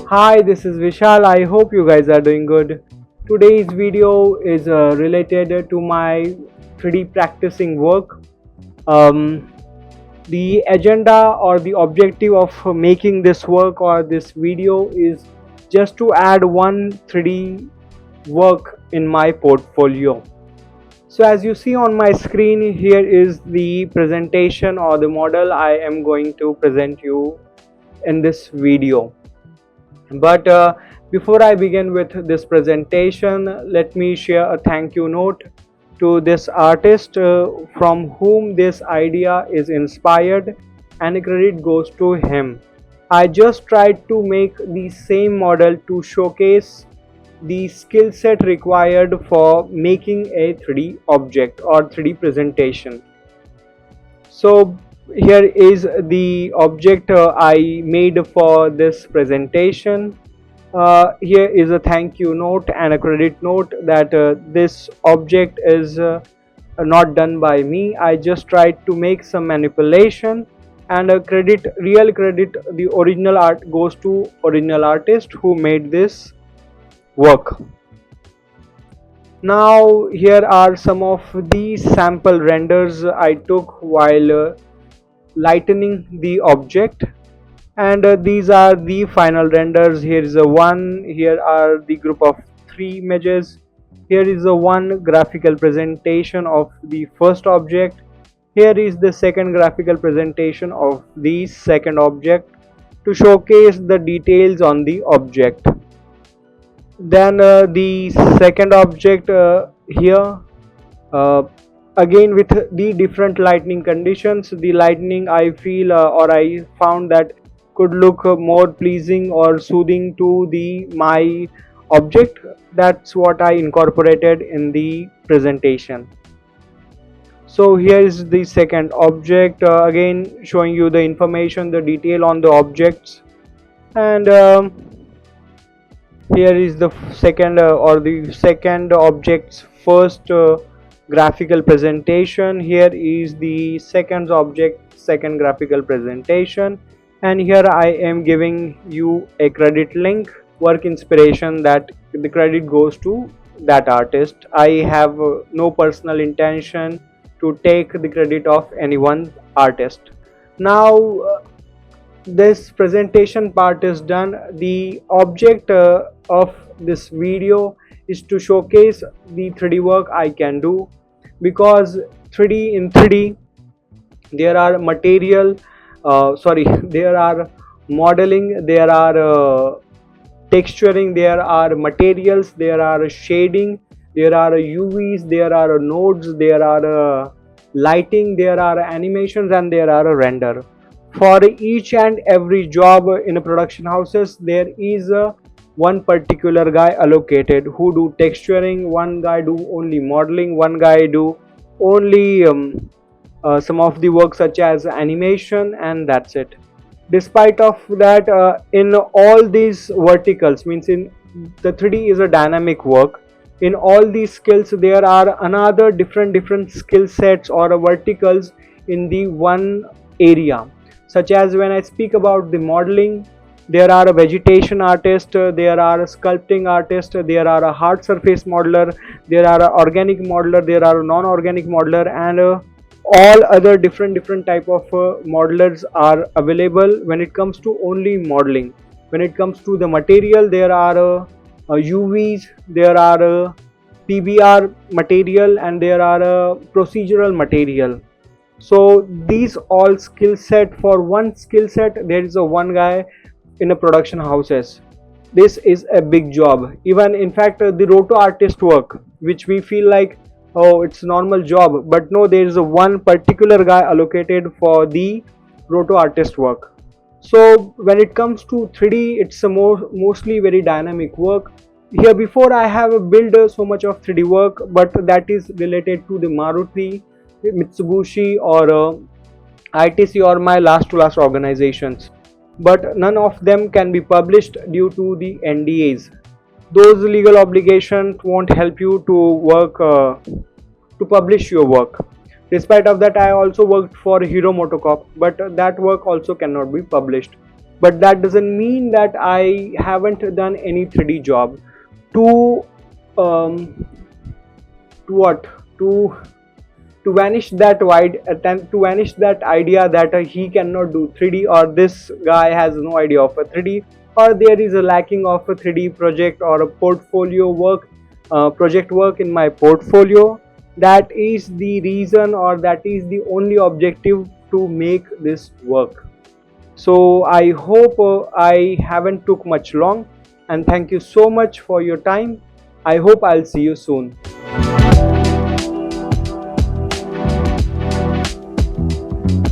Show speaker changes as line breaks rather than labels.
Hi, this is Vishal. I hope you guys are doing good. Today's video is related to my 3D practicing work. Um, the agenda or the objective of making this work or this video is just to add one 3D work in my portfolio. So as you see on my screen, here is the presentation or the model I am going to present you in this video. But before I begin with this presentation, let me share a thank you note to this artist from whom this idea is inspired, and credit goes to him. I just tried to make the same model to showcase the skill set required for making a 3D object or 3D presentation. So here is the object I made for this presentation. Here is a thank you note and a credit note that this object is not done by me. I just tried to make some manipulation, and a real credit, the original art goes to original artist who made this work. Now here are some of the sample renders I took while lightening the object, and these are the final renders. Here is a one, here are the group of three images, here is a one graphical presentation of the first object, here is the second graphical presentation of the second object to showcase the details on the object. Then the second object here, uh, again with the different lightning conditions. The lightning I feel or I found that could look more pleasing or soothing to the my object. That's what I incorporated in the presentation. So here is the second object, again showing you the information, the detail on the objects. And here is the second or the second object's first graphical presentation. Here is the second object second graphical presentation, and here I am giving you a credit link, work inspiration, that the credit goes to that artist. I have no personal intention to take the credit of any one artist. Now this presentation part is done. The object of this video is to showcase the 3D work I can do, because 3D in 3D there are material there are modeling, there are texturing, there are materials, there are shading, there are UVs, there are nodes, there are lighting, there are animations, and there are a render. For each and every job in a production houses, there is one particular guy allocated who do texturing, one guy do only modeling, one guy do only some of the work such as animation, and that's it. Despite of that, in all these verticals, means in the 3D is a dynamic work. In all these skills there are another different skill sets or verticals in the one area. Such as when I speak about the modeling, there are a vegetation artist, there are a sculpting artist, there are a hard surface modeler, there are a organic modeler, there are a non-organic modeler, and all other different type of modelers are available when it comes to only modeling. When it comes to the material, there are UVs, there are PBR material, and there are procedural material. So these all skill set, for one skill set there is a one guy in a production houses. This is a big job. Even in fact the roto artist work, which we feel like, oh, it's normal job, but no, there is a one particular guy allocated for the roto artist work. So when it comes to 3D, it's a mostly very dynamic work. Here before I have built so much of 3D work, but that is related to the Maruti, Mitsubishi, or ITC, or my last to last organizations, but none of them can be published due to the NDAs. Those legal obligations won't help you to work to publish your work. Despite of that, I also worked for Hero MotoCorp, but that work also cannot be published. but that doesn't mean that I haven't done any 3D job. To um, to what to vanish that wide attempt to vanish that idea that he cannot do 3D, or this guy has no idea of a 3D, or there is a lacking of a 3D project or a portfolio work, project work in my portfolio. That is the reason, or that is the only objective to make this work. So I hope I haven't took much long, and thank you so much for your time. I hope I'll see you soon.